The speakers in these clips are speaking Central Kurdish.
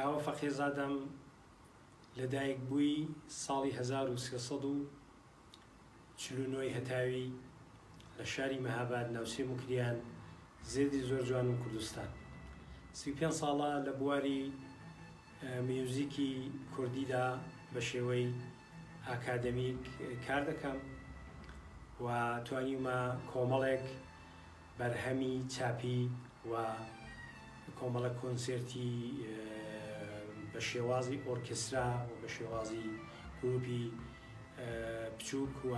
کاوە فەقێزادەم لەدایک بووی ساڵی 1349 هەتاوی لە شاری مەهاباد ناوچەی مکریان زێدی زۆر جوان و کوردستان 35 ساڵە لە بواری میوزیکی کوردیدا بە شێوەی ئاکادەمیک کار دەکەم و توانیمە کۆمەڵێک بەرهەمی چاپی و کۆمەڵە کۆنسێرتی بە شێوازی ئۆرکسترا و بە شێوازی گروپی بچووک و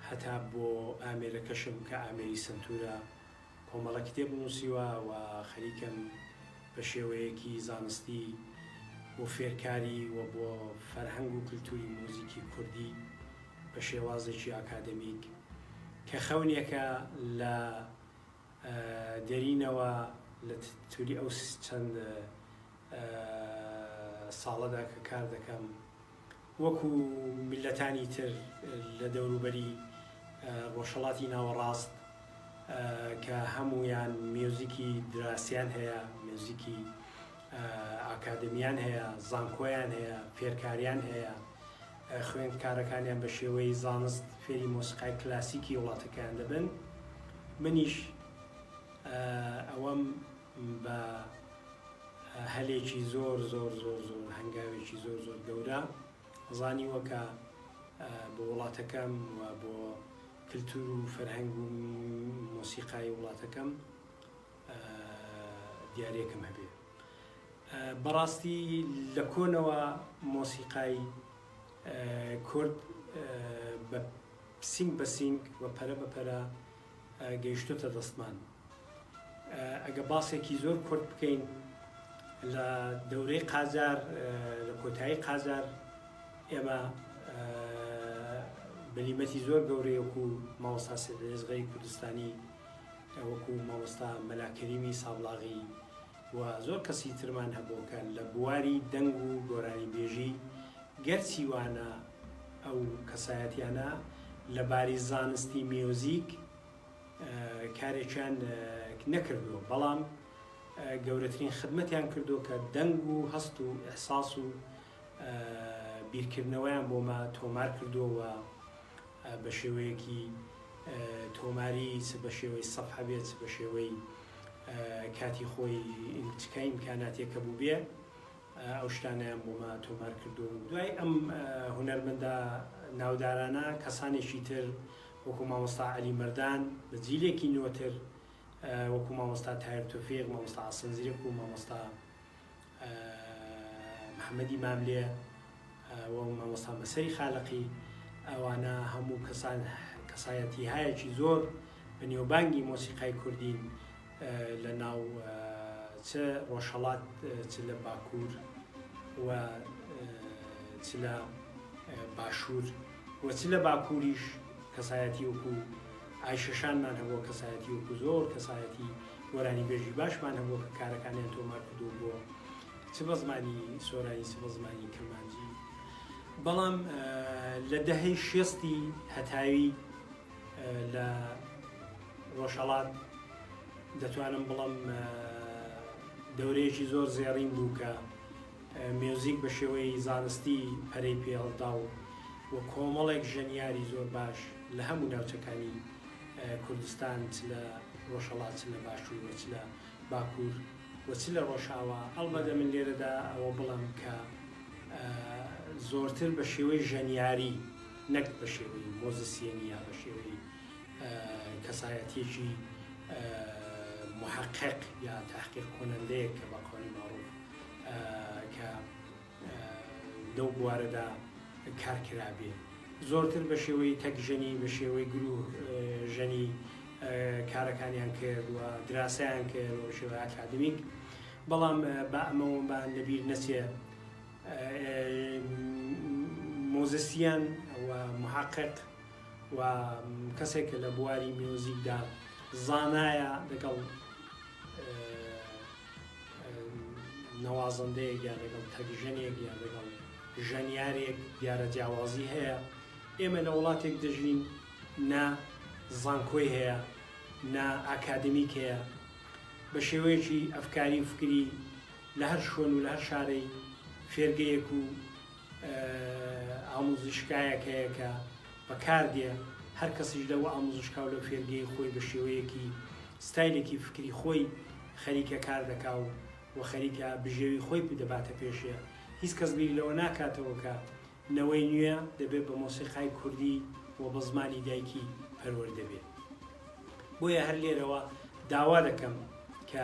هەتا بۆ ئامێرەکەشم کە ئامێری سنتورە کۆمەڵە کتێب نووسیوە و خەریکەم بە شێوەیەکی زانستی بۆ فێرکاری و بۆ فەرهەنگ و کللتوری موزیکی کوردی بە شێوازێکی ئاکادەمیک کە خەونێکە لە دەرینەوە لە تووری ئەو چەند ساڵەدا کە کار دەکەم وەکو میلەتانی تر لە دەوروبەری ڕۆژهەڵاتی ناوەڕاست کە هەمویان میوزیکی دراسیان هەیە، میوزیکی ئاکادمیان هەیە، زانکۆیان هەیە، فێرکاریان هەیە، خوێندکارەکانیان بە شێوەی زانست فێری مۆسیقای کلاسیکی وڵاتەکەیان دەبن. منیش ئەوەم بە هەلێکی زۆر زۆر زۆر زۆر هەنگاوێکی زۆر زۆر گەورە زانیوە کە بۆ وڵاتەکەم و بۆ کللتور و فەرهەنگ و مۆسیقای وڵاتەکەم دیارێکم هەبێ. بەڕاستی لە کۆنەوە مۆسیقای کورد بە سینگ بە سینگ و پەرە بە پەرە گەیشتۆتە دەستمان. ئەگە باسێکی زۆر کورد بکەین لە دەورەی قاجار لە کۆتایی قاجار ئێمە بەلیمەتی زۆر گەورەی وەکو مامۆستا سێدەێزغەی کوردستانی وەکو مامۆستا مەلاکەریمی سابلاغی و زۆر کەسی ترمان هەبوو کە لە بواری دەنگ و گۆرانی بێژی گەرچی وانە ئەو کەسایەتیانە لەباری زانستی میوزیک کارێکیان نەکردووە، بەڵام گەورەترین خدمەتیان کردو کە دەنگ و هەست و ئەحساس و بیرکردنەوەیان بۆمە تۆمار کردووە بە شێوەیەکی تۆماری بە شێوەی سەفحە بێت بە شێوەی کاتی خۆی چکە ئیمکاناتێکە بوو بێ ئەو شتانیان بۆمە تۆمار کردو. دوای ئەم هونەرمەندە ناودارانە کەسانێکی تر وەکو مامۆستا عەلی مەردان بە جیلێکی نوۆتر وەکو مامۆستا تایر تۆفیق، مامۆستا حەسەن زیرەک و مامۆستا محەممەدی ماملێ و مامۆستا مەسەری خالقی ئەوانە هەموو کەسایەتی هایەکی زۆر بەنێوبانگی مۆسیقای کوردین لە ناو چ ڕۆژهەڵات چ لە باکوور و چ لە باشوور و چ لە باکووریش کەسایەتی وەکو ئایشەشانمان هەبووە، کەسایەتی وەکو زۆر کەسایەتی گۆرانی بێژی باشمان هەبووە کە کارەکانیان تۆمار کردو بۆ چ بە زمانی سۆرانی چ بە زمانی کرمانجی. بەڵام لە دەهەی شێستی هەتاوی لە ڕۆژهەڵات دەتوانم بڵم دەورەیەکی زۆر زێڕین بوو کە میوزیک بە شێوەی زانستی پەرەی پێڵدا و کۆمەڵێک ژەنیاری زۆر باش لە هەموو ناوچەکانی کوردستان چ لە ڕۆژهەڵات چ لە باشوور و چ لە باکوور و چ لە ڕۆژاوە. ئەڵبەتە من لێرەدا ئەوە بڵم کە زۆرتر بە شێوەی ژەنیاری نەک بە شێوەی مۆزیسیێنی یا بە شێوەی کەسایەتیەکی محقق یا تحقیق کنندەیەک کە بە قۆڵی معروف کە دەو بوارەدا کارکرابێ، زۆرتر بە شێوەی تەکژەنی بە شێوەی گروه ژەنی کارەکانیان کرد و دراسەیان کرد و شێوەی ئاکادمیک. بەڵام بە ئەمەوەمان لەبیر نەچێ مۆزیسیان و محقق و کەسێکە لە بواری میوزیکدا زانایە لەگەڵ نەوازەندەیەک یا لەگەڵ تەکژەنێک یا لەگەڵ ژەنیارێک دیارە جیاوازی هەیە. ئێمە لە وڵاتێک دەژین نا زانکۆی هەیە نا ئاکادمیک هەیە، بە شێوەیەکی ئەفکاری و فکری لە هەر شوێن و لە هەر شارەی فێرگەیەک و ئامۆزشکایەک هەیە کە بەکاردێ هەر کەسیش لەوە ئامۆزشکا و لە فێرگەی خۆی بە شێوەیەکی ستایلێکی فکری خۆی خەریکە کار دەکا و خەریکە بژێوی خۆی دەباتە پێشێ هیچ کەس بیر لەوە ناکاتەوە کە نەوەی نوێ دەبێت بە مۆسیقای کوردی و بە زمانی دایکی پەروەردەبێت. بۆیە هەر لێرەوە داوا دەکەم کە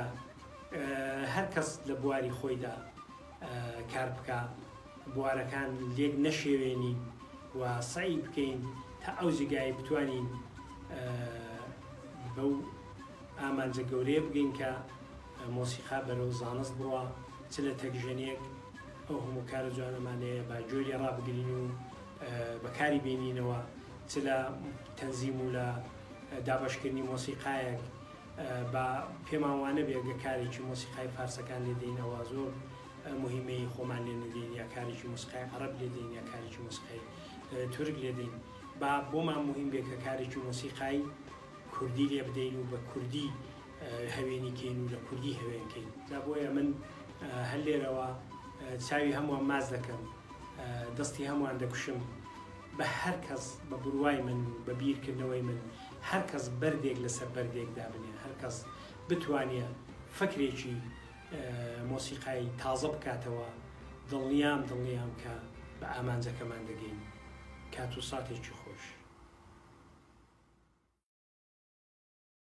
هەر کەس لە بواری خۆیدا کار بکە، بوارەکان لێک نەشێوێنین و سعی بکەین تا ئەو جگای بتوانین بەو ئامانجە گەورەیە بگەین کە مۆسیقا بەرەو زانست بڕوە، چ لە تەکژەنێک ئەو هەموو کارە جوانەمانەیە با جۆری ڕابگرین و بەکاری بینینەوە، چ لە تەنزیم و لە دابشکردنی مۆسیقایەک بە پێماوانە بێگە کارێکی مۆسیقای فارسەکان لێدەین ئەوە زۆر مهمەی خۆمان لێ نەدەین، یا کارێکی مۆسیقای عەرەب لێدەین یا کارێکی مۆسیقای تورک لێدەین. با بۆمان مهم بێ کە کارێکی مۆسیقای کوردی لێ بدەین و بە کوردی هەوێنی کەین و لە کوردی هەوێنکەین. دا بۆیە من هەر لێرەوە چاوی هەمووان ماز دەکەم، دەستی هەمووان دەکوشم بە هەر کەس بە بڕوای من بە بیرکردنەوەی من هەر کەس بەردێک لەسەر بەردێک دابنێ، هەر کەس بتوانێت فکرێکی مۆسیقای تازە بکاتەوە، دڵنیام کە بە ئامانجەکەمان دەگەین. کات و ساتێکی خۆش.